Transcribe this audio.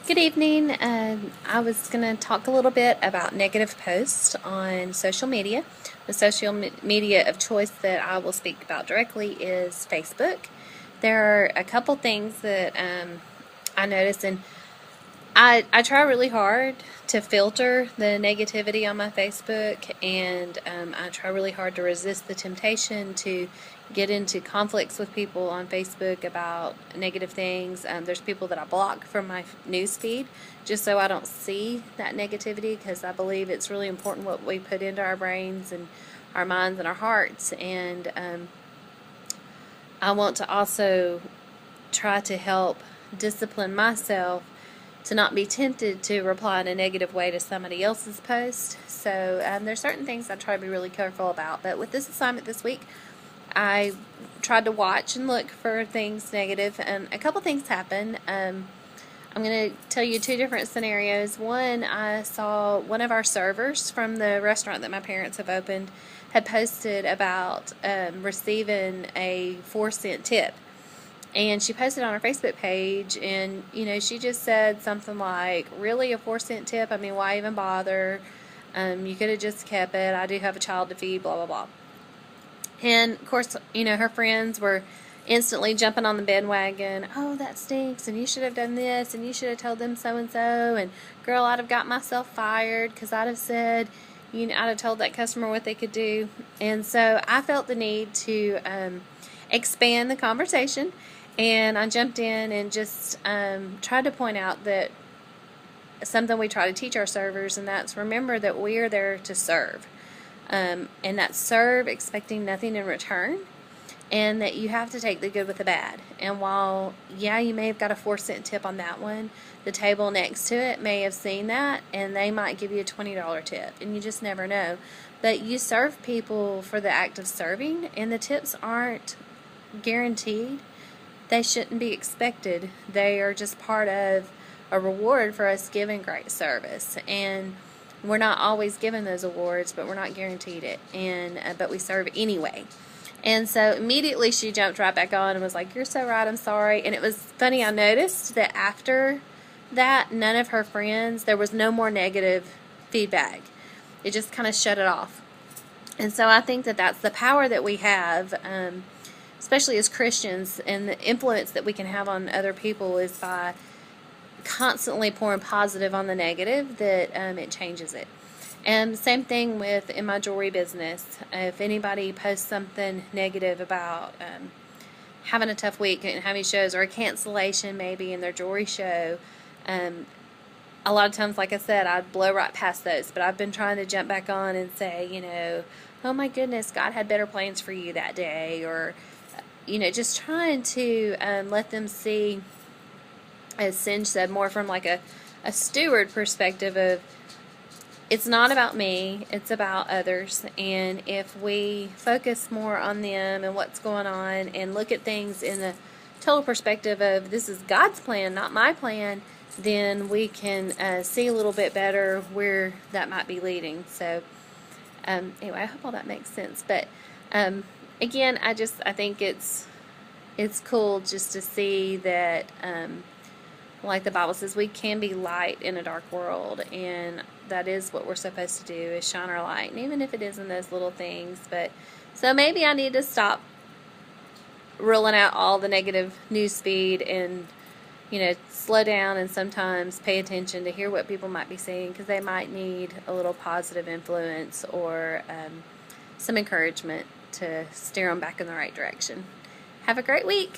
Good evening. I was going to talk a little bit about negative posts on social media. The social media of choice that I will speak about directly is Facebook. There are a couple things that I notice, and I try really hard to filter the negativity on my Facebook, and I try really hard to resist the temptation to get into conflicts with people on Facebook about negative things. There's people that I block from my news feed just so I don't see that negativity, because I believe it's really important what we put into our brains and our minds and our hearts. And I want to also try to help discipline myself to not be tempted to reply in a negative way to somebody else's post. So there's certain things I try to be really careful about. But with this assignment this week, I tried to watch and look for things negative, and a couple things happened. I'm going to tell you two different scenarios. One, I saw one of our servers from the restaurant that my parents have opened had posted about receiving a 4-cent tip. And she posted on her Facebook page, and she just said something like, really, a 4-cent tip? I mean, why even bother? You could have just kept it. I do have a child to feed, blah, blah, blah. And of course, her friends were instantly jumping on the bandwagon. Oh, that stinks, and you should have done this, and you should have told them so and so, and girl, I'd have got myself fired because I'd have said, I'd have told that customer what they could do. And so I felt the need to expand the conversation, and I jumped in and just tried to point out that something we try to teach our servers, and that's remember that we are there to serve. And that's serve expecting nothing in return, and that you have to take the good with the bad. And while, yeah, you may have got a 4-cent tip on that one, the table next to it may have seen that, and they might give you a $20 tip, and you just never know. But you serve people for the act of serving, and the tips aren't guaranteed. They shouldn't be expected. They are just part of a reward for us giving great service. And we're not always given those awards, but we're not guaranteed it. And but we serve anyway. And so immediately she jumped right back on and was like, "You're so right, I'm sorry." And it was funny, I noticed that after that, none of her friends, there was no more negative feedback. It just kind of shut it off. And so I think that that's the power that we have, especially as Christians, and the influence that we can have on other people is by constantly pouring positive on the negative, that it changes it. And same thing with in my jewelry business. If anybody posts something negative about having a tough week and having shows, or a cancellation maybe in their jewelry show, a lot of times, like I said, I'd blow right past those. But I've been trying to jump back on and say, oh my goodness, God had better plans for you that day, or just trying to let them see, as Singe said, more from like a steward perspective of, it's not about me, it's about others. And if we focus more on them and what's going on, and look at things in the total perspective of, this is God's plan, not my plan, then we can see a little bit better where that might be leading. So anyway, I hope all that makes sense. But again, I think it's cool just to see that like the Bible says, we can be light in a dark world, and that is what we're supposed to do, is shine our light, and even if it is in those little things. But so maybe I need to stop rolling out all the negative news feed, and slow down and sometimes pay attention to hear what people might be saying, because they might need a little positive influence, or some encouragement to steer them back in the right direction. Have a great week.